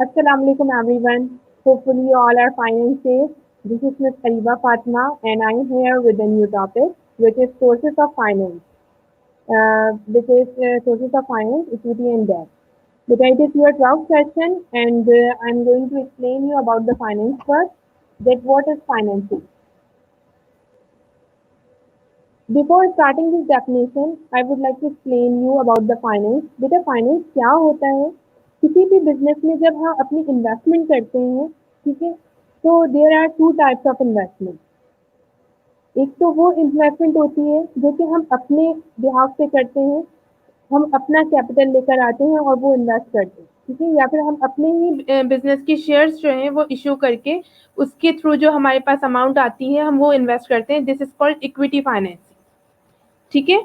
Assalamu alaikum everyone. Hopefully you all are fine and safe. This is Ms. Ariba Fatma and I am here with a new topic which is sources of finance. Sources of finance, equity and debt. Because it is your 12th session and I'm going to explain you about the finance first. That what is financing? Before starting this definition, I would like to explain you about the finance. बेटा finance क्या होता है? किसी भी business में जब हम अपनी इन्वेस्टमेंट करते हैं, ठीक है, तो there are two types of investment. एक तो वो इन्वेस्टमेंट होती है जो कि हम अपने बिहाफ पे करते हैं, हम अपना कैपिटल लेकर आते हैं और वो इन्वेस्ट करते हैं, ठीक है, या फिर हम अपने ही बिजनेस की शेयर्स जो हैं वो इशू करके उसके थ्रू जो हमारे पास अमाउंट आती है हम वो इन्वेस्ट करते हैं। This is called equity financing, ठीक है।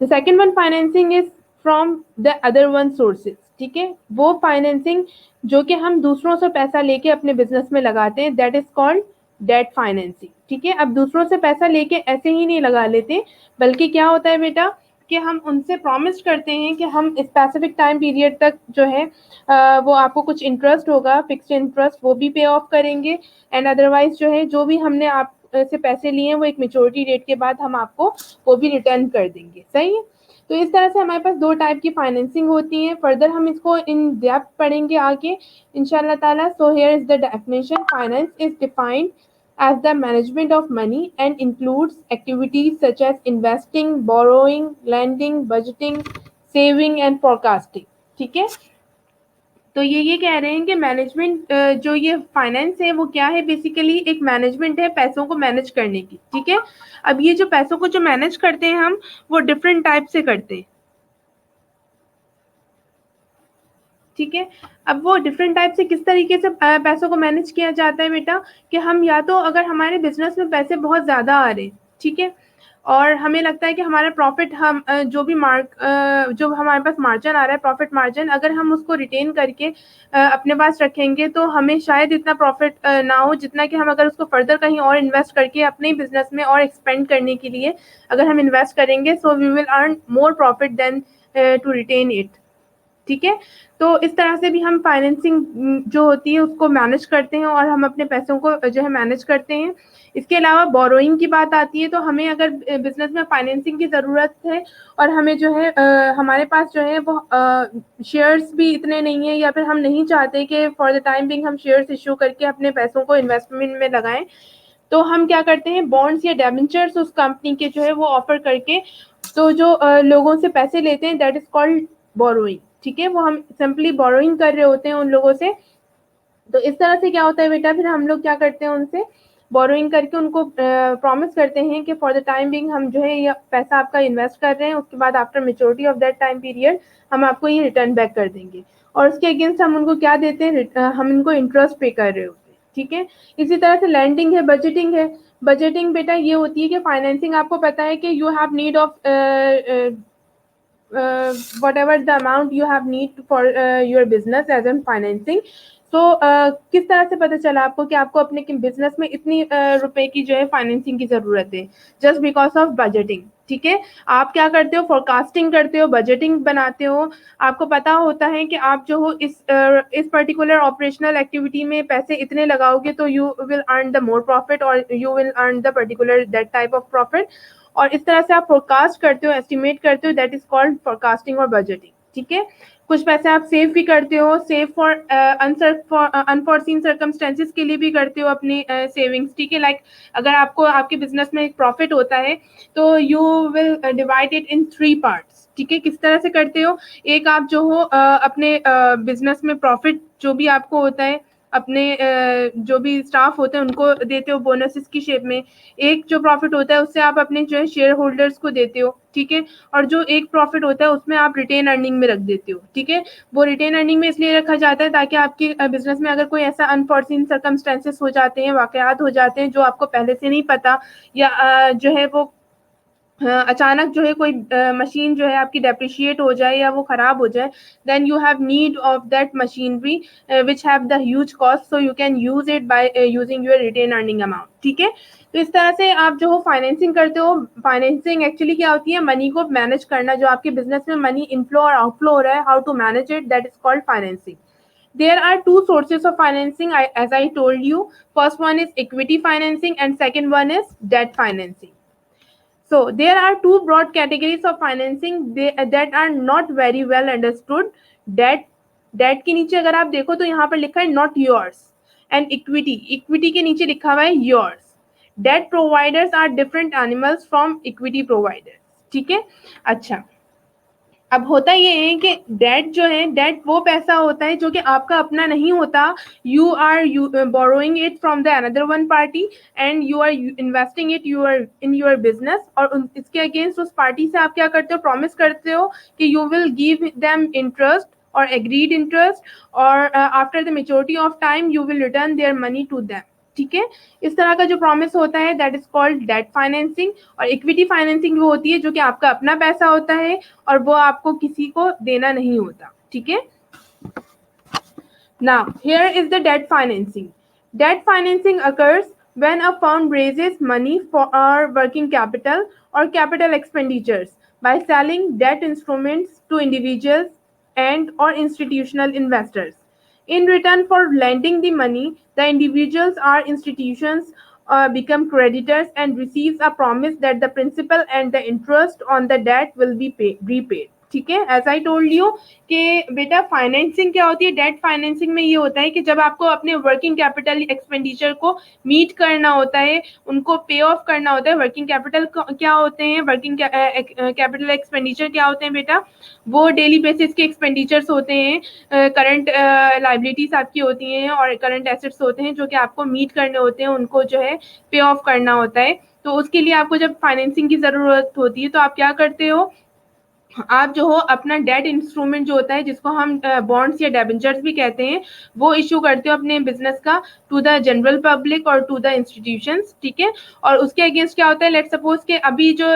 The second one financing is from the other one sources, ठीक है, वो फाइनेंसिंग जो कि हम दूसरों से पैसा लेके अपने बिजनेस में लगाते हैं, that is called debt financing, ठीक है। अब दूसरों से पैसा लेके ऐसे ही नहीं लगा लेते, बल्कि क्या होता है बेटा कि हम उनसे प्रॉमिस करते हैं कि हम स्पेसिफिक टाइम पीरियड तक जो है वो आपको कुछ इंटरेस्ट होगा, फिक्स्ड इंटरेस्ट, वो भी पे ऑफ करेंगे एंड अदरवाइज जो है जो भी हमने आप से पैसे लिए हैं वो एक मेच्योरिटी डेट के बाद हम आपको वो भी रिटर्न कर देंगे, सही है। तो इस तरह से हमारे पास दो टाइप की फाइनेंसिंग होती है। फर्दर हम इसको इन डेप्थ पढ़ेंगे आगे इंशाल्लाह ताला। So here is the definition. Finance is defined as the management of money and includes activities such as investing, borrowing, lending, budgeting, saving and forecasting, ठीक है। तो ये कह रहे हैं कि मैनेजमेंट जो ये फाइनेंस है वो क्या है, बेसिकली एक मैनेजमेंट है पैसों को मैनेज करने की, ठीक है। अब ये जो पैसों को जो मैनेज करते हैं हम वो डिफरेंट टाइप से करते हैं, ठीक है। अब वो डिफरेंट टाइप से किस तरीके से पैसों को मैनेज किया जाता है बेटा, कि हम या तो अगर हमारे बिजनेस में पैसे बहुत ज़्यादा आ रहे, ठीक है, और हमें लगता है कि हमारा प्रॉफिट हम जो हमारे पास मार्जिन आ रहा है, प्रॉफिट मार्जिन, अगर हम उसको रिटेन करके अपने पास रखेंगे तो हमें शायद इतना प्रॉफिट ना हो जितना कि हम अगर उसको फर्दर कहीं और इन्वेस्ट करके अपने बिजनेस में और एक्सपेंड करने के लिए अगर हम इन्वेस्ट करेंगे, so we will earn more profit then to retain it, ठीक है। तो इस तरह से भी हम फाइनेंसिंग जो होती है उसको मैनेज करते हैं और हम अपने पैसों को जो है मैनेज करते हैं। इसके अलावा बोरोइंग की बात आती है, तो हमें अगर बिजनेस में फाइनेंसिंग की ज़रूरत है और हमें जो है हमारे पास जो है वो शेयर्स भी इतने नहीं है, या फिर हम नहीं चाहते कि फॉर द टाइम बिंग हम शेयर्स इशू करके अपने पैसों को इन्वेस्टमेंट में लगाएं, तो हम क्या करते हैं, बॉन्ड्स या डेबेंचर्स उस कंपनी के जो है वो ऑफर करके तो जो लोगों से पैसे लेते हैं, दैट इज कॉल्ड बोरोइंग, ठीक है। वो हम सिंपली बोरोइंग कर रहे होते हैं उन लोगों से। तो इस तरह से क्या होता है बेटा, फिर हम लोग क्या करते हैं, उनसे बोरोइंग करके उनको प्रॉमिस करते हैं कि फॉर द टाइम बिंग हम जो है ये पैसा आपका इन्वेस्ट कर रहे हैं, उसके बाद after maturity of that time period हम आपको ये रिटर्न बैक कर देंगे, और उसके अगेंस्ट हम उनको क्या देते हैं, हम इनको इंटरेस्ट पे कर रहे होते हैं, ठीक है। इसी तरह से लैंडिंग है, बजटिंग है। बजटिंग बेटा ये होती है कि फाइनेंसिंग आपको पता है कि you have need of whatever the amount you have need for your business as in financing। तो किस तरह से पता चला आपको कि आपको अपने बिजनेस में इतनी रुपए की जो है फाइनेंसिंग की जरूरत है, जस्ट बिकॉज ऑफ बजटिंग, ठीक है। आप क्या करते हो, फोरकास्टिंग करते हो, बजटिंग बनाते हो, आपको पता होता है कि आप जो हो इस पर्टिकुलर ऑपरेशनल एक्टिविटी में पैसे इतने लगाओगे तो you will earn the more profit और you will earn the particular that type of profit, और इस तरह से आप फोरकास्ट करते हो, एस्टिमेट करते हो, दैट इज कॉल्ड फोरकास्टिंग और बजटिंग, ठीक है। कुछ पैसे आप सेव भी करते हो, सेव फॉर अनफॉर्सीन सर्कमस्टेंसेस के लिए भी करते हो अपनी सेविंग्स, ठीक है। लाइक अगर आपको आपके बिजनेस में एक प्रॉफिट होता है तो you will divide it in 3 parts, ठीक है। किस तरह से करते हो, एक आप जो हो अपने बिजनेस में प्रॉफिट जो भी आपको होता है अपने जो भी स्टाफ होते हैं उनको देते हो बोनसेस की शेप में, एक जो प्रॉफिट होता है उससे आप अपने जो है शेयर होल्डर्स को देते हो, ठीक है, और जो एक प्रॉफिट होता है उसमें आप रिटेन अर्निंग में रख देते हो, ठीक है। वो रिटेन अर्निंग में इसलिए रखा जाता है ताकि आपके बिजनेस में अगर कोई ऐसा अनफॉर्सीन सर्कमस्टेंसेस हो जाते हैं, वाकयात हो जाते हैं जो आपको पहले से नहीं पता, या जो है वो अचानक जो है कोई मशीन जो है आपकी डेप्रिशिएट हो जाए या वो खराब हो जाए, then you have need of that machinery which have the huge cost, so you can use it by using your retain earning amount, ठीक है। तो इस तरह से आप जो हो फाइनेंसिंग करते हो। फाइनेंसिंग एक्चुअली क्या होती है, मनी को मैनेज करना, जो आपके बिजनेस में मनी इनफ्लो और आउटफ्लो हो रहा है, how to manage it, that is called financing, There are two sources of financing, as I told you. First one is equity financing and second one is debt financing. So there are two broad categories of financing that are not very well understood. Debt के नीचे अगर आप देखो तो यहाँ पर लिखा है not yours, and equity के नीचे लिखा हुआ है yours. Debt providers are different animals from equity providers. ठीक है, अच्छा, अब होता ये है कि डेट जो है, डेट वो पैसा होता है जो कि आपका अपना नहीं होता. You are borrowing it from the another one party and you are investing it in your business, और इसके अगेंस्ट उस पार्टी से आप क्या करते हो, प्रॉमिस करते हो कि you will give them interest और एग्रीड इंटरेस्ट, और after the maturity of time you will return their money to them. ठीक है, इस तरह का जो प्रॉमिस होता है that is called debt financing. और इक्विटी फाइनेंसिंग वो होती है जो कि आपका अपना पैसा होता है और वो आपको किसी को देना नहीं होता. ठीक है, now here is the debt financing. Debt financing occurs when a firm raises money for our working capital or capital expenditures by selling debt instruments to individuals and or institutional investors. In return for lending the money, the individuals or institutions become creditors and receives a promise that the principal and the interest on the debt will be repaid. ठीक है, as I told you कि बेटा financing क्या होती है. Debt financing में ये होता है कि जब आपको अपने वर्किंग कैपिटल एक्सपेंडिचर को मीट करना होता है, उनको पे ऑफ करना होता है. वर्किंग कैपिटल क्या होते हैं, वर्किंग कैपिटल एक्सपेंडिचर क्या होते हैं बेटा, वो डेली बेसिस के एक्सपेंडिचर्स होते हैं. करंट लाइबिलिटीज आपकी होती हैं और करंट एसेट्स होते हैं जो कि आपको मीट करने होते हैं, उनको जो है पे ऑफ करना होता है. तो उसके लिए आपको जब फाइनेंसिंग की जरूरत होती है तो आप क्या करते हो, आप जो हो अपना डेट इंस्ट्रूमेंट जो होता है जिसको हम बॉन्ड्स या डेबेंचर्स भी कहते हैं, वो इशू करते हो अपने बिजनेस का टू द जनरल पब्लिक और टू द इंस्टीट्यूशंस. ठीक है, और उसके अगेंस्ट क्या होता है, लेट सपोज के अभी जो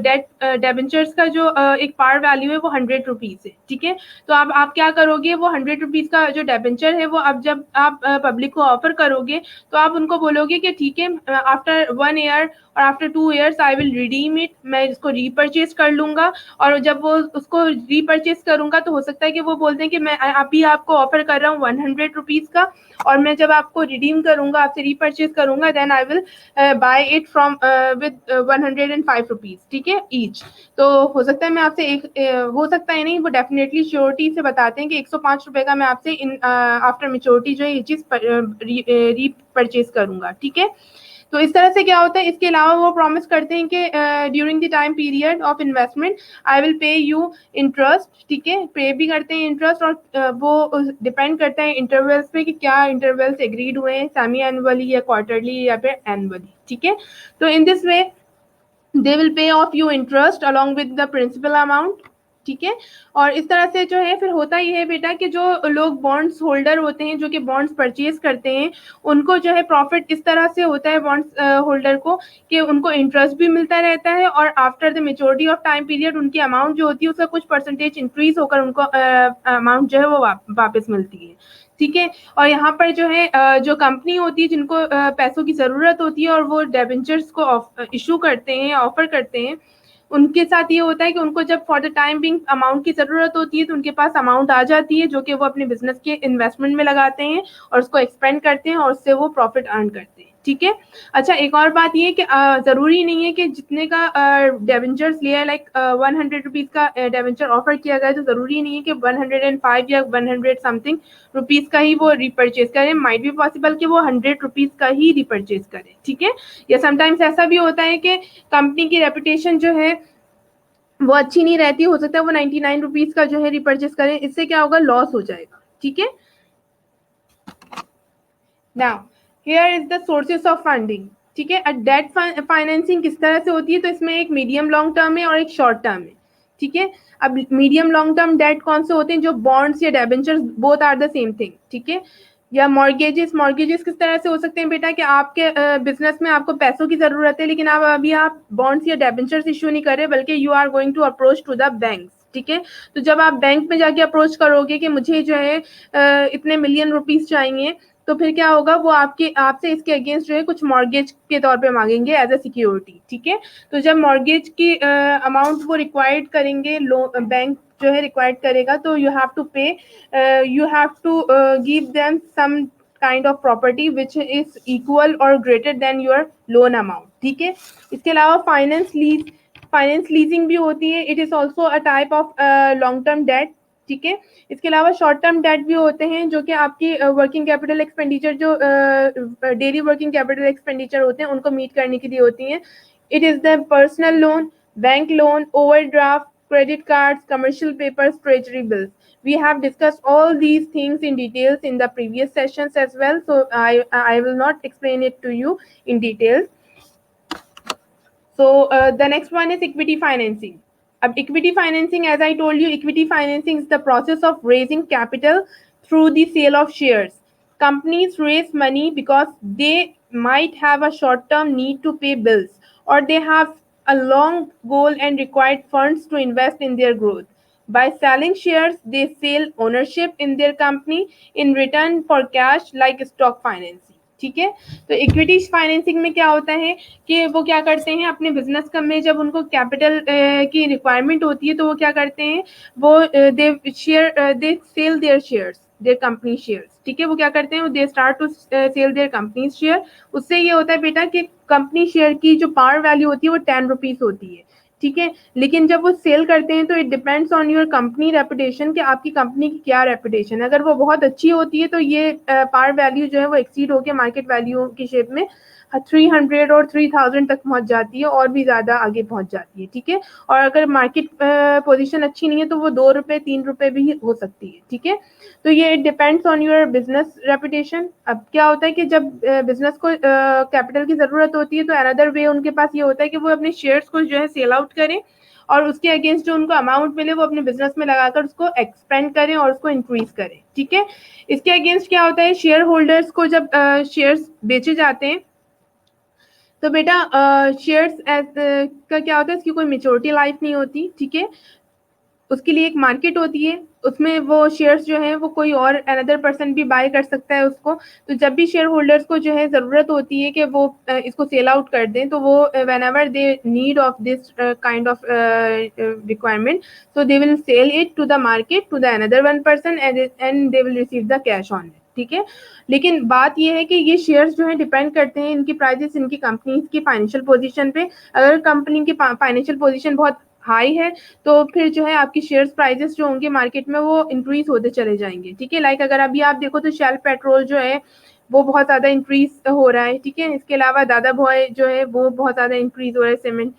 डेट डेबेंचर्स का जो एक पार वैल्यू है वो 100 रुपीज है. ठीक है, तो आप क्या करोगे, वो 100 रुपीज का जो डेबेंचर है वो अब जब आप पब्लिक को ऑफर करोगे तो आप उनको बोलोगे कि ठीक है, आफ्टर 1 ईयर और after 2 years I will redeem it, मैं इसको रीपरचेज कर लूंगा. और जब वो उसको रीपरचेज करूंगा तो हो सकता है कि वो बोलते हैं कि मैं अभी आपको ऑफर कर रहा हूँ 100 रुपीज का, और मैं जब आपको रिडीम करूंगा, आपसे रीपरचेज करूंगा, then I will buy it from with 105 rupees. ठीक है, ईच. तो हो सकता है मैं आपसे हो सकता है नहीं, वो डेफिनेटली श्योरिटी से बताते हैं कि 105 रुपए का मैं आपसे इन आफ्टर मेच्योरिटी जो है ये चीज रीपरचेज करूंगा. ठीक है, तो इस तरह से क्या होता है. इसके अलावा वो प्रॉमिस करते हैं कि during the time period of investment I will pay you interest. ठीक है, पे भी करते हैं इंटरेस्ट, और वो डिपेंड करता है इंटरवल्स पे कि क्या इंटरवल्स एग्रीड हुए हैं, सेमी एनुअली या क्वार्टरली या फिर एनुअली. ठीक है, तो in this way they will pay off you interest along with the principal amount. ठीक है, और इस तरह से जो है फिर होता ये है बेटा कि जो लोग बॉन्ड्स होल्डर होते हैं, जो कि बॉन्ड्स परचेज करते हैं, उनको जो है प्रॉफिट इस तरह से होता है बॉन्ड्स होल्डर को कि उनको इंटरेस्ट भी मिलता रहता है, और after the maturity of time period उनकी अमाउंट जो होती है उसका कुछ परसेंटेज इंक्रीज होकर उनको अमाउंट जो है वो वापस मिलती है. ठीक है, और यहाँ पर जो है जो कंपनी होती है जिनको पैसों की जरूरत होती है और वो डेबेंचर्स को इशू करते हैं, ऑफर करते हैं, उनके साथ ये होता है कि उनको जब for the time being amount की जरूरत होती है तो उनके पास अमाउंट आ जाती है जो कि वो अपने बिजनेस के इन्वेस्टमेंट में लगाते हैं और उसको एक्सपेंड करते हैं और उससे वो प्रॉफिट अर्न करते हैं. ठीक है, अच्छा, एक और बात ये कि जरूरी नहीं है कि जितने का डेवेंचर्स लिया है, लाइक 100 रुपीज का डेवेंचर ऑफर किया गया है, तो जरूरी नहीं है कि 105 या 100 समथिंग रुपीज का ही वो रिपर्चेज करें. माइट बी पॉसिबल कि वो 100 रुपीज का ही रिपर्चेज करें. ठीक है, या समटाइम्स ऐसा भी होता है कि कंपनी की रेपुटेशन जो है वो अच्छी नहीं रहती, हो सकता है वो 99 रुपीज का जो है रिपर्चेज करें, इससे क्या होगा, लॉस हो जाएगा. ठीक है, now here is the sources of funding. ठीक है, डेट फाइनेंसिंग किस तरह से होती है, तो इसमें एक मीडियम लॉन्ग टर्म है और एक शॉर्ट टर्म है. ठीक है, अब मीडियम लॉन्ग टर्म डेट कौन से होते हैं, जो बॉन्ड्स या debentures both are the same thing. ठीक है, या मॉर्गेजेस किस तरह से हो सकते हैं बेटा कि आपके बिजनेस में आपको पैसों की जरूरत है, लेकिन आप बॉन्ड्स या डेबेंचर्स इशू नहीं कर रहे, बल्कि you are going to approach to the bank. ठीक है, तो जब आप बैंक में जाके अप्रोच करोगे कि मुझे जो है इतने मिलियन रुपीस चाहिए, तो फिर क्या होगा, वो आपसे इसके अगेंस्ट जो है कुछ मॉर्गेज के तौर पे मांगेंगे एज अ सिक्योरिटी. ठीक है, तो जब मॉर्गेज की अमाउंट वो रिक्वायर्ड करेंगे बैंक जो है रिक्वायर्ड करेगा, तो you have to pay, you have to give them some kind of property which is equal और greater than your loan amount, ठीक है। इसके अलावा फाइनेंस लीजिंग भी होती है, it is also a type of long term debt, ठीक है। इसके अलावा शॉर्ट टर्म डेट भी होते हैं जो कि आपकी वर्किंग कैपिटल एक्सपेंडिचर, जो डेली वर्किंग कैपिटल एक्सपेंडिचर होते हैं उनको मीट करने के लिए होती हैं। It is the personal loan, bank loan, overdraft, credit cards, commercial papers, treasury bills. We have discussed all these things in details in the previous sessions as well, so I will not explain it to you in details. So the next one is equity financing. Equity financing, as I told you, equity financing is the process of raising capital through the sale of shares. Companies raise money because they might have a short-term need to pay bills, or they have a long goal and required funds to invest in their growth. By selling shares, they sell ownership in their company in return for cash, like stock financing. ठीक है। तो equity financing में क्या होता है कि वो क्या करते हैं, अपने बिजनेस में जब उनको कैपिटल की रिक्वायरमेंट होती है तो वो क्या करते हैं, वो they sell their shares, their company shares, ठीक है। वो क्या करते हैं, they start to sell their company share. उससे ये होता है बेटा कि कंपनी शेयर की जो पार वैल्यू होती है वो 10 रुपीज होती है, ठीक है। लेकिन जब वो सेल करते हैं तो it depends on your company reputation कि आपकी कंपनी की क्या रेपुटेशन है। अगर वो बहुत अच्छी होती है तो ये पार वैल्यू जो है वो एक्सीड होकर मार्केट वैल्यू की शेप में 300 और 3000 तक पहुंच जाती है, और भी ज्यादा आगे पहुंच जाती है, ठीक है। और अगर मार्केट पोजीशन अच्छी नहीं है तो वो 2 रुपए 3 रुपए भी हो सकती है, ठीक है। तो ये it depends on your business reputation. अब क्या होता है कि जब बिजनेस को कैपिटल की जरूरत होती है तो अनदर वे उनके पास ये होता है कि वो अपने शेयर्स को जो है सेल आउट करें और उसके अगेंस्ट जो उनको अमाउंट मिले वो अपने बिजनेस में लगाकर उसको एक्सपेंड करें और उसको इंक्रीज करें, ठीक है। इसके अगेंस्ट क्या होता है, शेयर होल्डर्स को जब शेयर्स बेचे जाते हैं तो बेटा शेयर्स का क्या होता है, इसकी कोई मेच्योरिटी लाइफ नहीं होती, ठीक है। उसके लिए एक मार्केट होती है, उसमें वो शेयर्स जो है वो कोई और अनदर पर्सन भी बाय कर सकता है उसको। तो जब भी शेयर होल्डर्स को जो है ज़रूरत होती है कि वो इसको सेल आउट कर दें, तो वो whenever they need of this kind of requirement, so they will sell it to the market to the another one person and they will receive the cash on it, ठीक है। लेकिन बात यह है कि ये शेयर्स जो है डिपेंड करते हैं इनकी प्राइसेस, इनकी कंपनीज की फाइनेंशियल पोजीशन पे। अगर कंपनी की फाइनेंशियल पोजीशन बहुत हाई है तो फिर जो है आपकी शेयर्स प्राइसेस जो होंगे मार्केट में वो इंक्रीज होते चले जाएंगे, ठीक है। लाइक अगर अभी आप देखो तो शेल पेट्रोल जो है वो बहुत ज़्यादा इंक्रीज हो रहा है, ठीक है। इसके अलावा दादा भोय जो है वो बहुत ज़्यादा इंक्रीज हो रहा है, सीमेंट,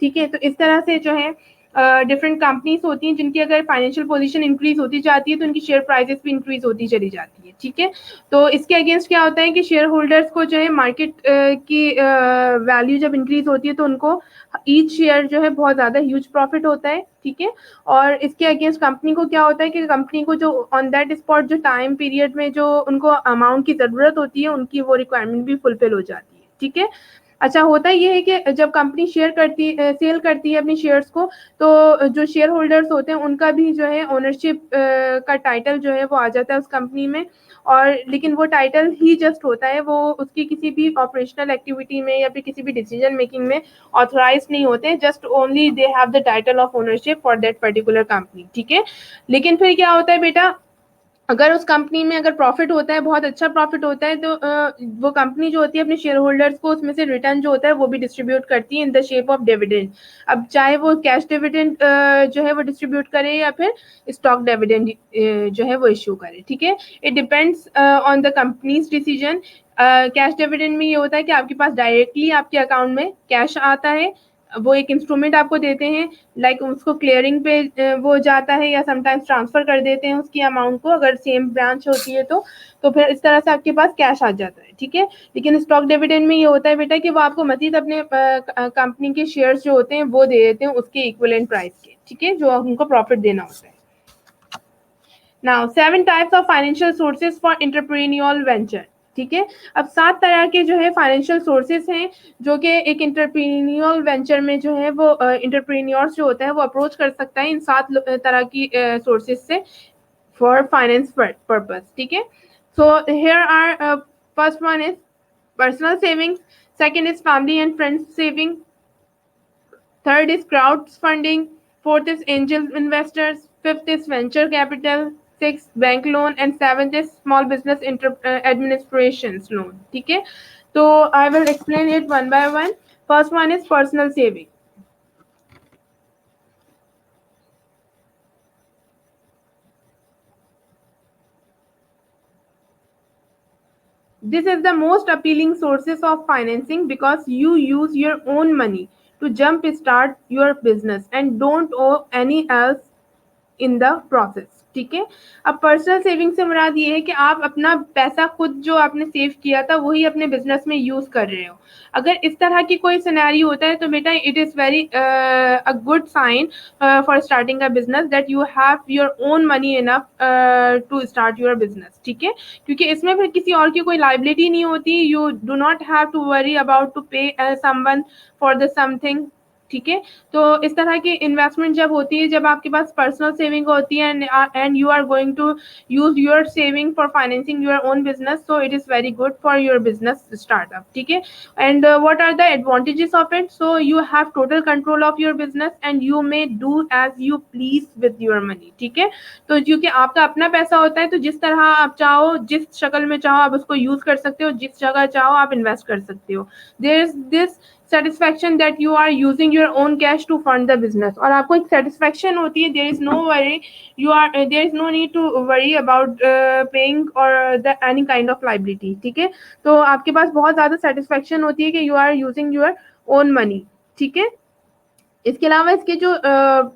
ठीक है। तो इस तरह से जो है डिफरेंट कंपनीज होती हैं जिनकी अगर फाइनेंशियल पोजीशन इंक्रीज होती जाती है तो उनकी शेयर प्राइसेस भी इंक्रीज होती चली जाती है, ठीक है। तो इसके अगेंस्ट क्या होता है कि शेयर होल्डर्स को जो है मार्केट की वैल्यू जब इंक्रीज होती है तो उनको ईच शेयर जो है बहुत ज़्यादा ह्यूज प्रॉफिट होता है, ठीक है। और इसके अगेंस्ट कंपनी को क्या होता है कि कंपनी को जो ऑन दैट स्पॉट जो टाइम पीरियड में जो उनको अमाउंट की ज़रूरत होती है उनकी वो रिक्वायरमेंट भी फुलफिल हो जाती है, ठीक है। अच्छा होता ये है कि जब कंपनी सेल करती है अपनी शेयर्स को, तो जो शेयर होल्डर्स होते हैं उनका भी जो है ओनरशिप का टाइटल जो है वो आ जाता है उस कंपनी में। और लेकिन वो टाइटल ही जस्ट होता है, वो उसकी किसी भी ऑपरेशनल एक्टिविटी में या फिर किसी भी डिसीजन मेकिंग में ऑथराइज नहीं होते, just only they have the title of ownership for that particular company, ठीक है। लेकिन फिर क्या होता है बेटा, अगर उस कंपनी में अगर प्रॉफिट होता है, बहुत अच्छा प्रॉफिट होता है, तो वो कंपनी जो होती है अपने शेयर होल्डर्स को उसमें से रिटर्न जो होता है वो भी डिस्ट्रीब्यूट करती है in the shape of dividend. अब चाहे वो कैश डिविडेंड जो है वो डिस्ट्रीब्यूट करे या फिर स्टॉक डिविडेंड जो है वो इश्यू करे, ठीक है। It depends on the companies decision. Cash dividend में ये होता है कि आपके पास डायरेक्टली आपके अकाउंट में कैश आता है, वो एक इंस्ट्रूमेंट आपको देते हैं, लाइक उसको क्लियरिंग पे वो जाता है या समटाइम्स ट्रांसफर कर देते हैं उसकी अमाउंट को, अगर सेम ब्रांच होती है तो फिर इस तरह से आपके पास कैश आ जाता है, ठीक है। लेकिन स्टॉक डिविडेंड में ये होता है बेटा कि वो आपको मजीद अपने कंपनी के शेयर्स जो होते हैं वो दे देते हैं उसके इक्विवेलेंट प्राइस के, ठीक है, जो उनको प्रॉफिट देना होता है। Now 7 types of financial sources for entrepreneurial venture, ठीक है। अब 7 तरह के जो है फाइनेंशियल सोर्सेज हैं जो कि एक एंटरप्रेन्योरियल वेंचर में जो है वो एंटरप्रेन्योर्स जो होता है वो अप्रोच कर सकता है इन 7 तरह की सोर्सेज से फॉर फाइनेंस पर्पस, ठीक है। So here are first one is personal savings, second is family and friends saving, third is crowdfunding, fourth is angel investors, Fifth is venture capital, sixth bank loan, and seventh is small business administrations loan. ठीक है, तो I will explain it one by one. First one is personal saving. This is the most appealing sources of financing because you use your own money to jump start your business and don't owe any else in the process. ठीक है, अब personal saving से मुराद ये है कि आप अपना पैसा खुद जो आपने सेव किया था वही अपने बिजनेस में यूज कर रहे हो. अगर इस तरह की कोई सिनेरियो होता है तो बेटा it is very a good sign for starting a business that you have your own money enough to start your business. ठीक है, क्योंकि इसमें फिर किसी और की कोई लाइबिलिटी नहीं होती. You do not have to worry about to pay someone for the something. ठीक है, तो इस तरह की इन्वेस्टमेंट जब होती है, जब आपके पास पर्सनल सेविंग होती है and you are going to use your saving for financing your own business, so it is very good for your business startup. ठीक है, and what are the advantages of it? So you have total control of your business and you may do as you please with your money. ठीक है, तो क्योंकि आपका अपना पैसा होता है तो जिस तरह आप चाहो, जिस शक्ल में चाहो आप उसको यूज कर सकते हो, जिस जगह चाहो आप इन्वेस्ट कर सकते हो. There is this satisfaction that you are using your own cash to fund the business. और आपको एक satisfaction होती है, there is no worry, there is no need to worry about paying or the any kind of liability. ठीक है, तो आपके पास बहुत ज़्यादा satisfaction होती है कि you are using your own money. ठीक है, इसके अलावा इसके जो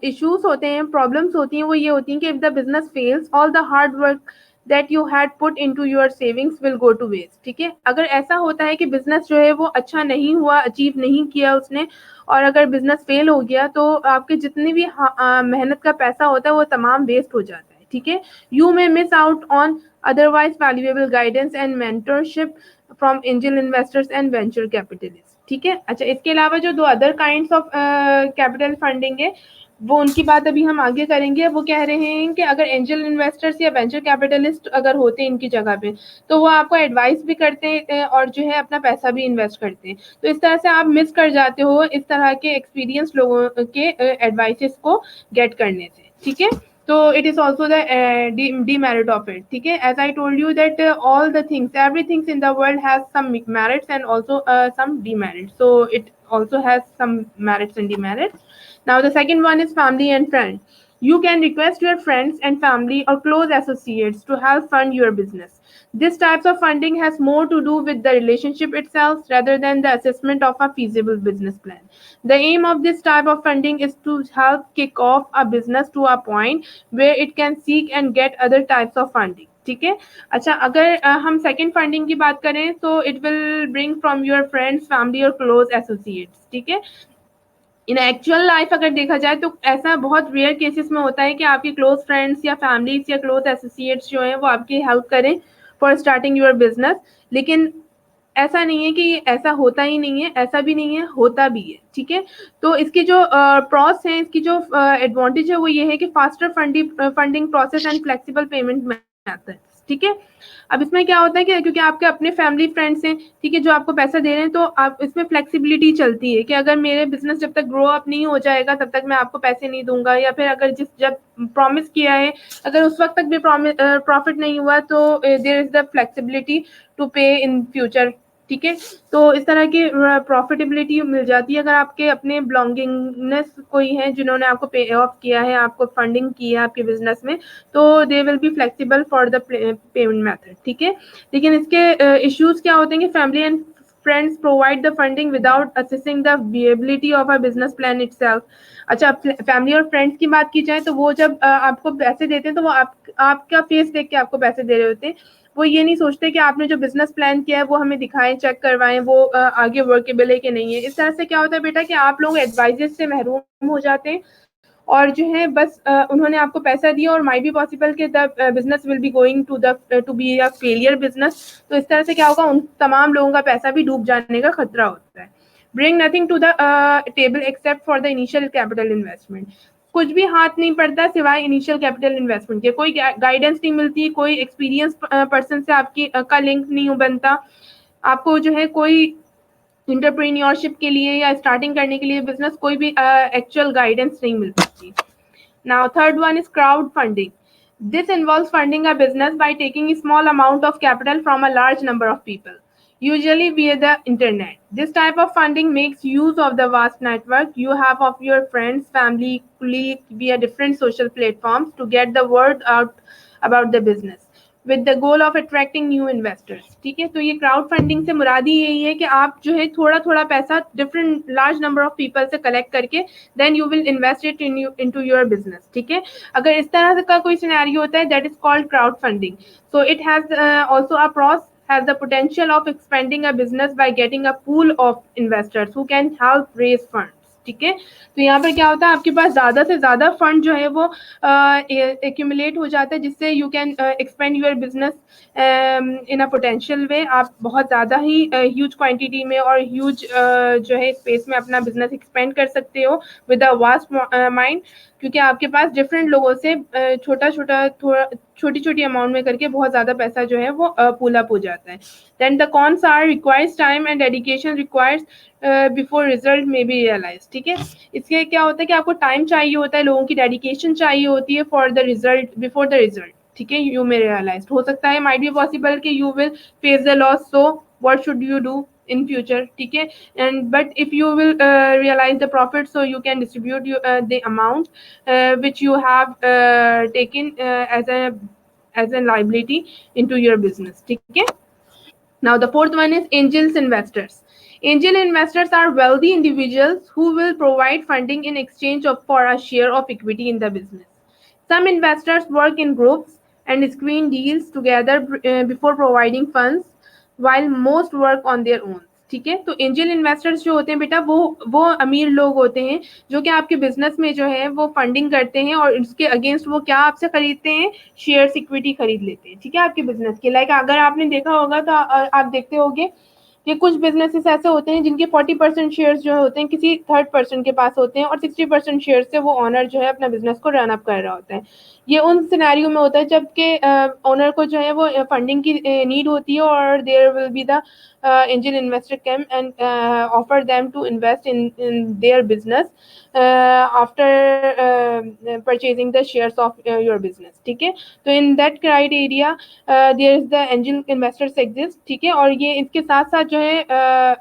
इश्यूज होते हैं, प्रॉब्लम्स होती हैं, वो ये होती हैं कि if the business fails all the hard work that you had put into your savings will go to waste. ठीक है, अगर ऐसा होता है कि बिजनेस जो है वो अच्छा नहीं हुआ, अचीव नहीं किया उसने, और अगर बिजनेस फेल हो गया तो आपके जितनी भी मेहनत का पैसा होता है वो तमाम वेस्ट हो जाता है. ठीक है, you may miss out on otherwise valuable guidance and mentorship from angel investors and venture capitalist. ठीक है, अच्छा इसके अलावा जो दो other kinds of capital funding है वो उनकी बात अभी हम आगे करेंगे. वो कह रहे हैं कि अगर एंजल इन्वेस्टर्स या वेंचर कैपिटलिस्ट अगर होते हैं इनकी जगह पे तो वो आपको एडवाइस भी करते हैं और जो है अपना पैसा भी इन्वेस्ट करते हैं. तो इस तरह से आप मिस कर जाते हो इस तरह के एक्सपीरियंस लोगों के एडवाइसेस को गेट करने से. ठीक है, so it is also the demerit of it. ठीक है, as I told you that all the things, everything in the world has some merits and also some demerits, so it also has some merits and demerits. Now the second one is family and friends. You can request your friends and family or close associates to help fund your business. This types of funding has more to do with the relationship itself rather than the assessment of a feasible business plan. The aim of this type of funding is to help kick off a business to a point where it can seek and get other types of funding. ठीक है, अच्छा अगर हम second funding की बात करें तो it will bring from your friends, family और क्लोज एसोसिएट्स. ठीक है, इन एक्चुअल लाइफ अगर देखा जाए तो ऐसा बहुत रेयर केसेस में होता है कि आपके क्लोज फ्रेंड्स या फैमिलीज या क्लोज एसोसिएट्स जो हैं वो आपकी हेल्प करें फॉर स्टार्टिंग योर बिजनेस. लेकिन ऐसा नहीं है कि ऐसा होता ही नहीं है, ऐसा भी नहीं है, होता भी है. ठीक है, तो इसकी जो प्रॉस है, इसकी जो एडवांटेज है वो ये है कि faster funding process and flexible pavement methods. ठीक है, अब इसमें क्या होता है कि क्योंकि आपके अपने फैमिली फ्रेंड्स हैं, ठीक है, जो आपको पैसा दे रहे हैं, तो आप इसमें फ्लेक्सिबिलिटी चलती है कि अगर मेरे बिजनेस जब तक ग्रो अप नहीं हो जाएगा तब तक मैं आपको पैसे नहीं दूंगा, या फिर अगर जब प्रॉमिस किया है अगर उस वक्त तक भी प्रॉफिट नहीं हुआ तो there is the flexibility to pay in future. ठीक है, तो इस तरह की प्रॉफिटेबिलिटी मिल जाती है अगर आपके अपने बिलोंगिंगनेस कोई है जिन्होंने आपको पे ऑफ किया है, आपको फंडिंग की है आपके बिजनेस में, तो they will be flexible for the payment method. ठीक है, लेकिन इसके इश्यूज क्या होते हैं कि family and friends provide the funding without assessing the viability of a business plan itself. अच्छा, फैमिली और फ्रेंड्स की बात की जाए तो वो जब आपको पैसे देते हैं तो वो आपका फेस देख के आपको पैसे दे रहे होते हैं. वो ये नहीं सोचते कि आपने जो बिजनेस प्लान किया है वो हमें दिखाएं, चेक करवाएं, वो आगे वर्केबल है कि नहीं है. इस तरह से क्या होता है बेटा कि आप लोग एडवाइजेस से महरूम हो जाते हैं और जो है बस उन्होंने आपको पैसा दिया और माइट बी पॉसिबल कि the business will be going to be a failure business. तो इस तरह से क्या होगा, उन तमाम लोगों का पैसा भी डूब जाने का खतरा होता है. Bring nothing to the table except for the initial capital investment. कुछ भी हाथ नहीं पड़ता सिवाय इनिशियल कैपिटल इन्वेस्टमेंट के. कोई गाइडेंस नहीं मिलती, कोई एक्सपीरियंस पर्सन से आपकी का लिंक नहीं बनता, आपको जो है कोई एंटरप्रेन्योरशिप के लिए या स्टार्टिंग करने के लिए बिजनेस कोई भी एक्चुअल गाइडेंस नहीं मिल सकती. Now third one is crowdfunding. This involves funding a business by taking a small amount of capital from a large number of people, usually via the internet. This type of funding makes use of the vast network you have of your friends, family, colleagues via different social platforms to get the word out about the business with the goal of attracting new investors. ठीक है, तो ये crowd funding से मुरादी यही है कि आप जो है थोड़ा थोड़ा पैसा different large number of people से कलेक्ट करके then you will invest it into your business. ठीक है, अगर इस तरह का कोई सिनेरियो होता है that is called crowd funding. So it has also a pros has the potential of expanding a business by getting a pool of investors who can help raise funds. ठीक है, तो यहाँ पर क्या होता है, आपके पास ज्यादा से ज्यादा फंड जो है वो एक्यूमुलेट हो जाता है, जिससे you can expand your business in a potential way. आप बहुत ज्यादा ही ह्यूज क्वांटिटी में और ह्यूज जो है स्पेस में अपना बिजनेस एक्सपेंड कर सकते हो विद अ वास्ट माइंड, क्योंकि आपके पास डिफरेंट लोगों से छोटा छोटा थोड़ा छोटी छोटी अमाउंट में करके बहुत ज्यादा पैसा जो है वो पुल अप हो जाता है. Then the cons are requires time and dedication requires before result may be realize. ठीक है, इसके क्या होता है कि आपको टाइम चाहिए होता है, लोगों की डेडिकेशन चाहिए होती है for the result before the result. ठीक है, यू मे रियलाइज. हो सकता है माइट बी पॉसिबल कि you will face the loss, so what should you do in future. ठीक है, and but if you will realize the profit, so you can distribute the amount which you have taken as a liability into your business. ठीक है, now the fourth one is angels investors. Angel investors are wealthy individuals who will provide funding in exchange for a share of equity in the business. Some investors work in groups and screen deals together before providing funds, while most work on their own. ठीक है, तो angel investors जो होते हैं बेटा वो अमीर लोग होते हैं जो कि आपके बिजनेस में जो है वो फंडिंग करते हैं और उसके अगेंस्ट वो क्या आपसे खरीदते हैं, शेयर इक्विटी खरीद लेते हैं. ठीक है, आपके बिजनेस के लाइक अगर आपने देखा होगा तो आप देखते होंगे कि कुछ बिजनेसेस ऐसे होते हैं जिनके 40% शेयर्स जो होते हैं किसी थर्ड पर्सन के पास होते हैं और 60% शेयर से वो ऑनर जो है अपना बिजनेस को रन अप कर रहा होता है. ये उन सिनेरियो में होता है जबकि ओनर को जो है वो फंडिंग की नीड होती है और there will be the angel investor come and offer them to invest in their business after purchasing the shares of your business. ठीक है, तो in that criteria there is the angel investors exist. ठीक है, और ये इसके साथ साथ जो है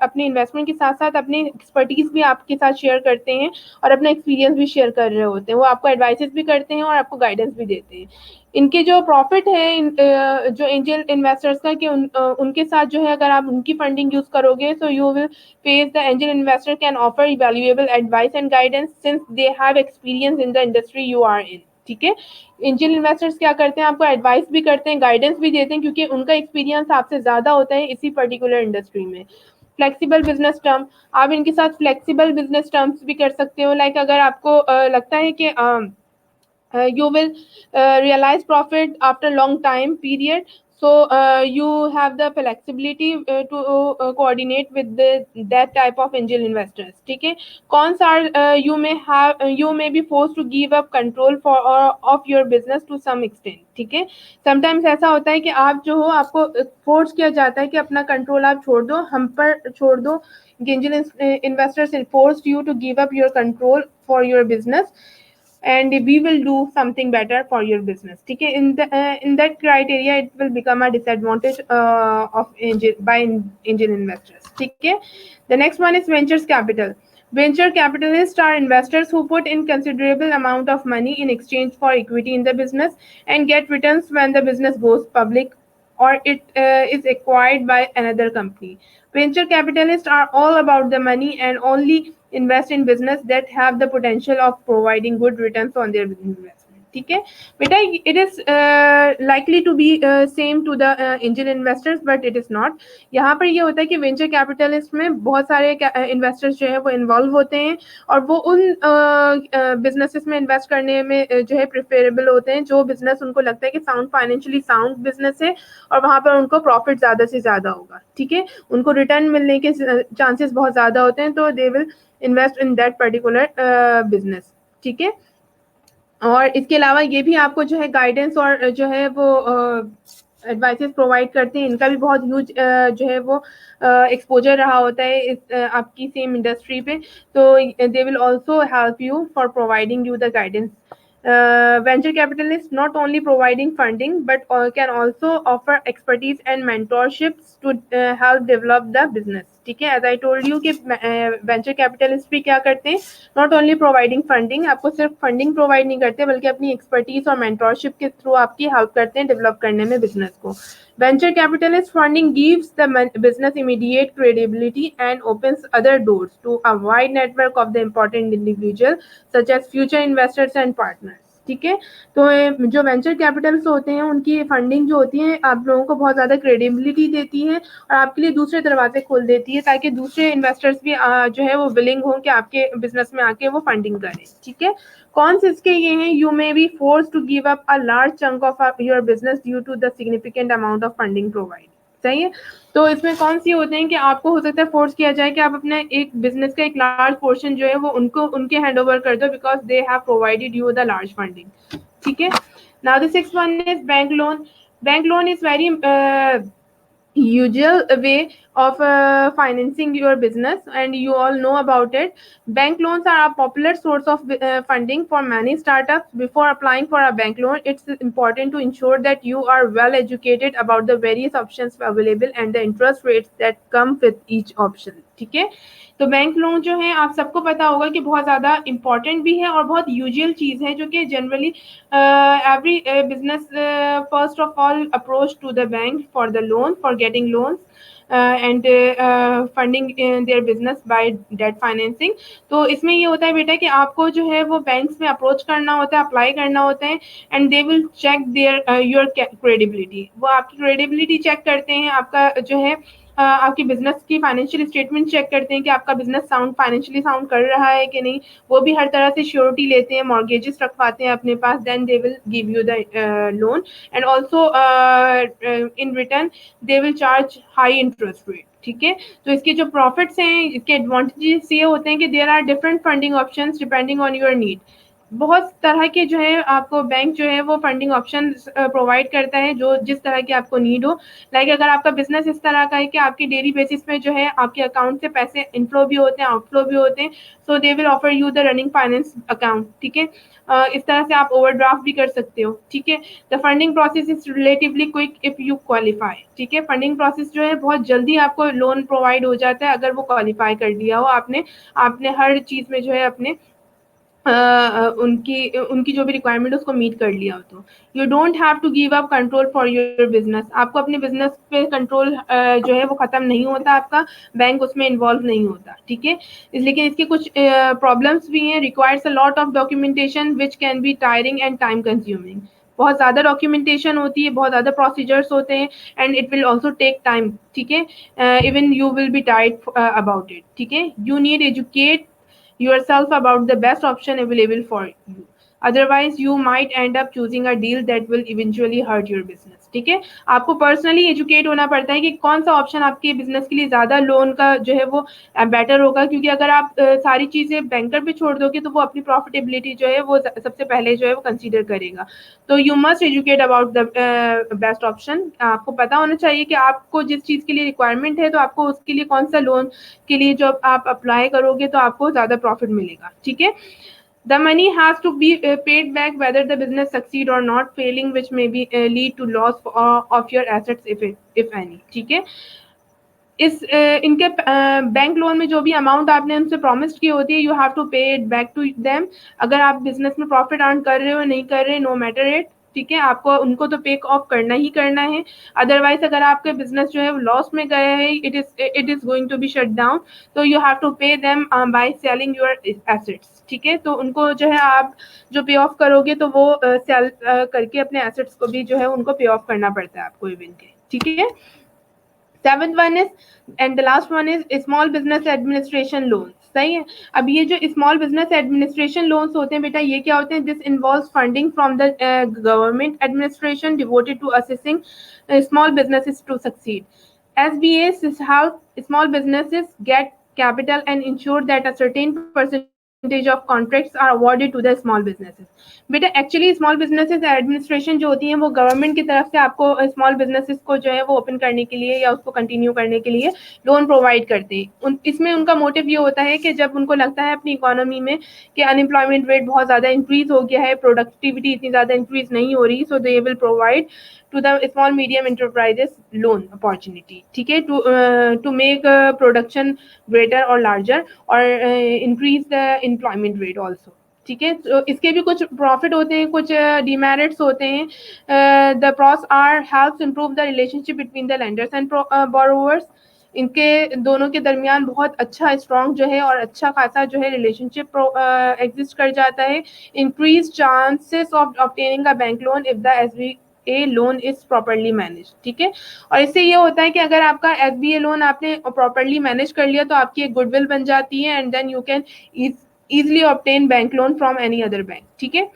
अपने इन्वेस्टमेंट के साथ साथ अपनी एक्सपर्टीज भी आपके साथ शेयर करते हैं और अपना एक्सपीरियंस भी शेयर कर रहे होते हैं. वो आपको एडवाइसेस भी करते हैं और आपको गाइडेंस भी देते हैं. इनके जो प्रॉफिट है जो एंजल इन्वेस्टर्स का कि उनके साथ जो है अगर आप उनकी फंडिंग यूज करोगे so you will face the angel investor can offer valuable advice and guidance since they have experience in the industry you are in. ठीक है, एंजल इन्वेस्टर्स क्या करते हैं, आपको एडवाइस भी करते हैं, गाइडेंस भी देते हैं क्योंकि उनका एक्सपीरियंस आपसे ज्यादा होता है इसी पर्टिकुलर इंडस्ट्री में. फ्लेक्सिबल बिजनेस टर्म, आप इनके साथ फ्लेक्सिबल बिजनेस टर्म्स भी कर सकते हो. लाइक अगर आपको लगता है कि you will realize profit after long time period, so you have the flexibility to coordinate with that type of angel investors. ठीक है, cons are you may be forced to give up control of your business to some extent. ठीक है, sometimes ऐसा होता है कि आप जो हो आपको फोर्स किया जाता है कि अपना कंट्रोल आप छोड़ दो, हम पर छोड़ दो. Angel investors forced you to give up your control for your business and we will do something better for your business. ठीक है, in that criteria it will become a disadvantage of angel investors. ठीक है, the next one is ventures capital. Venture capitalists are investors who put in considerable amount of money in exchange for equity in the business and get returns when the business goes public or it is acquired by another company. Venture capitalists are all about the money and only invest in business that have the potential of providing good returns on their investment. ठीक है बेटा, it is likely to be same to the angel investors but it is not. यहाँ पर ये होता है कि venture capitalist में बहुत सारे इन्वेस्टर्स जो है वो इन्वॉल्व होते हैं और वो उन बिजनेसेस में इन्वेस्ट करने में जो है प्रेफरेबल होते हैं जो बिजनेस उनको लगता है कि साउंड फाइनेंशियली साउंड बिजनेस है और वहां पर उनको प्रॉफिट ज्यादा से ज्यादा होगा. ठीक है, उनको रिटर्न मिलने के चांसेस बहुत ज्यादा होते हैं तो they will invest in that particular business. ठीक है, और इसके अलावा ये भी आपको जो है गाइडेंस और जो है वो एडवाइसेस प्रोवाइड करते हैं. इनका भी बहुत ह्यूज जो है वो एक्सपोजर रहा होता है इस आपकी सेम इंडस्ट्री पे, तो they will also help you for providing you the guidance Venture capitalists not only providing funding but can also offer expertise and mentorships to help develop the business. ठीक है, as I told you कि venture capitalists भी क्या करते हैं, not only providing funding, आपको सिर्फ funding provide नहीं करते बल्कि अपनी expertise और mentorship के through आपकी help करते हैं develop करने में business को. Venture capitalist funding gives the business immediate credibility and opens other doors to a wide network of the important individuals such as future investors and partners. ठीक है, तो जो वेंचर कैपिटल्स होते हैं उनकी फंडिंग जो होती है आप लोगों को बहुत ज़्यादा क्रेडिबिलिटी देती है और आपके लिए दूसरे दरवाजे खोल देती है ताकि दूसरे इन्वेस्टर्स भी जो है वो विलिंग हो कि आपके बिजनेस में आके वो फंडिंग करें. ठीक है, कौन से इसके ये हैं, you may be force to give up a large chunk of your business due to the significant amount of funding provide. सही है, तो इसमें कौन सी होते हैं कि आपको हो सकता है फोर्स किया जाए कि आप अपने एक बिजनेस का एक लार्ज पोर्शन जो है वो उनके हैंड ओवर कर दो because they have provided you the large funding. ठीक है, now the sixth one is bank loan. Bank loan is very usual way of financing your business and you all know about it. Bank loans are a popular source of funding for many startups. Before applying for a bank loan, it's important to ensure that you are well educated about the various options available and the interest rates that come with each option. ठीक है, तो bank loan जो है आप सबको पता होगा कि बहुत ज़्यादा इम्पॉर्टेंट भी है और बहुत यूजुअल चीज़ है जो कि generally every business first of all approach to the bank for the loan, for getting loans and funding their business by debt financing. तो इसमें ये होता है बेटा कि आपको जो है वो बैंक्स में अप्रोच करना होता है, अप्लाई करना होता है and they will check their your credibility. वो आपकी क्रेडिबिलिटी चेक करते हैं, आपका जो है आपकी बिजनेस की फाइनेंशियल स्टेटमेंट चेक करते हैं कि आपका बिजनेस फाइनेंशियली साउंड कर रहा है कि नहीं. वो भी हर तरह से श्योरिटी लेते हैं, मॉर्गेजेस रखवाते हैं अपने पास, then they will give you the loan and also in return they will charge high interest rate. ठीक है, तो इसके जो प्रॉफिट्स हैं, इसके एडवांटेजेस ये होते हैं कि there are different funding options depending on your need. बहुत तरह के जो है आपको बैंक जो है वो फंडिंग ऑप्शन प्रोवाइड करता है जो जिस तरह की आपको नीड हो. लाइक अगर आपका बिजनेस इस तरह का है कि आपकी डेली बेसिस पे जो है आपके अकाउंट से पैसे इनफ्लो भी होते हैं, आउटफ्लो भी होते हैं, so they will offer you the running finance account. ठीक है, इस तरह से आप ओवरड्राफ्ट भी कर सकते हो. ठीक है, the funding process is relatively quick if you qualify. ठीक है, फंडिंग प्रोसेस जो है बहुत जल्दी आपको लोन प्रोवाइड हो जाता है अगर वो क्वालिफाई कर लिया हो आपने हर चीज़ में जो है अपने उनकी जो भी रिक्वायरमेंट है उसको मीट कर लिया हो. तो you don't have to give up control for your business. आपको अपने बिजनेस पे कंट्रोल जो है वो खत्म नहीं होता आपका, बैंक उसमें इन्वॉल्व नहीं होता. ठीक है, लेकिन इसके कुछ प्रॉब्लम्स भी हैं. Requires a lot of documentation which can be tiring and time consuming. बहुत ज़्यादा डॉक्यूमेंटेशन होती है, बहुत ज़्यादा प्रोसीजर्स होते हैं and it will also take time. ठीक है, even you will be tired about it. ठीक है, you need educate yourself about the best option available for you. Otherwise you might end up choosing a deal that will eventually hurt your business. ठीक है, आपको personally educate होना पड़ता है कि कौन सा ऑप्शन आपके बिजनेस के लिए ज़्यादा लोन का जो है वो बेटर होगा, क्योंकि अगर आप सारी चीज़ें बैंकर पे छोड़ दोगे तो वो अपनी प्रॉफिटेबिलिटी जो है वो सबसे पहले जो है वो कंसीडर करेगा. तो you must educate about the best option. आपको पता होना चाहिए कि आपको जिस चीज़ के लिए रिक्वायरमेंट है तो आपको उसके लिए कौन सा लोन के लिए जब आप अप्लाई करोगे तो आपको ज़्यादा प्रॉफिट मिलेगा. ठीक है, the money has to be paid back whether the business succeed or not, failing which may be lead to loss of your assets if any. ठीक है, इस इनके बैंक लोन में जो भी अमाउंट आपने उनसे प्रॉमिस की होती है यू हैव टू पे इट बैक टू देम. अगर आप बिजनेस में प्रॉफिट अर्न कर रहे हो नहीं कर रहे, नो मैटर इट. ठीक है, आपको उनको तो पे ऑफ करना ही करना है. अदरवाइज अगर आपके बिजनेस जो है लॉस में गया है, it is going to be shut down, तो you have to pay them by selling your assets. ठीक है, तो उनको जो है आप जो पे ऑफ करोगे तो वो सेल करके अपने एसेट्स को भी जो है उनको पे ऑफ करना पड़ता है आपको इवन के. ठीक है, seventh one is and the last one is small business administration loan. सही है, अब ये जो स्मॉल बिजनेस एडमिनिस्ट्रेशन लोन्स होते हैं बेटा ये क्या होते हैं, this involves funding from the government administration devoted to assisting small businesses to succeed. SBAs help small businesses get capital and ensure that a certain percentage percentage of contracts are awarded to the small businesses. बेटा actually small businesses administration जो होती है वो government की तरफ से आपको small businesses को जो है वो ओपन करने के लिए या उसको कंटिन्यू करने के लिए लोन प्रोवाइड करते हैं। इसमें उनका मोटिव ये होता है कि जब उनको लगता है अपनी इकोनॉमी में कि अनएम्प्लॉयमेंट रेट बहुत ज़्यादा इंक्रीज हो गया है, प्रोडक्टिविटी इतनी ज़्यादा इंक्रीज नहीं हो रही, so they will provide to the small medium enterprises loan opportunity, ठीक है, to make production greater or larger or increase the employment rate also, ठीक है। तो इसके भी कुछ प्रॉफिट होते हैं, कुछ डिमेरिट्स होते हैं। The pros are helps improve the relationship between the lenders and borrowers. इनके दोनों के दरमियान बहुत अच्छा स्ट्रॉन्ग जो है और अच्छा खासा जो है रिलेशनशिप एग्जिस्ट कर जाता है। Increase chances of obtaining a bank loan if the SBA loan is properly manage, ठीक है। और इससे ये होता है कि अगर आपका SBA लोन आपने प्रॉपरली मैनेज कर लिया तो आपकी एक गुडविल बन जाती है and then you can easily obtain bank loan from any other bank, ठीक है।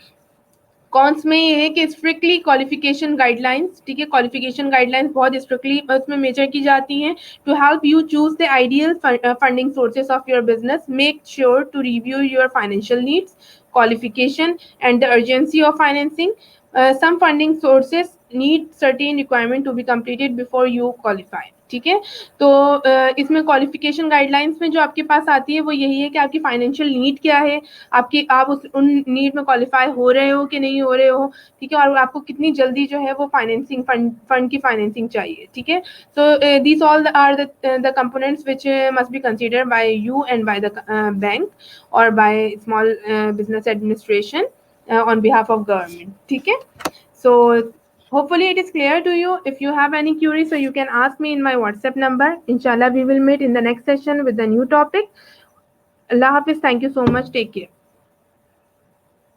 कॉन्स में ये है कि स्ट्रिक्टली क्वालिफिकेशन गाइडलाइंस, ठीक है, क्वालिफिकेशन गाइडलाइंस बहुत स्ट्रिक्टली उसमें मेजर की जाती हैं to help you choose the ideal funding sources of your business. Make sure to review your financial needs, qualification and the urgency of financing. Some funding sources need certain requirement to be completed before you qualify, ठीक है। तो इसमें qualification guidelines में जो आपके पास आती है वो यही है कि आपकी फाइनेंशियल नीड क्या है, आप उन नीड में क्वालिफाई हो रहे हो कि नहीं हो रहे हो, ठीक है, और आपको कितनी जल्दी जो है वो फाइनेंसिंग फंड की फाइनेंसिंग चाहिए, ठीक है। So these all are the components which must be considered by you and by the bank or by small business administration on behalf of government, ठीक है। So hopefully it is clear to you. If you have any queries, so you can ask me in my WhatsApp number. Inshallah we will meet in the next session with the new topic. Allah Hafiz, thank you so much, take care.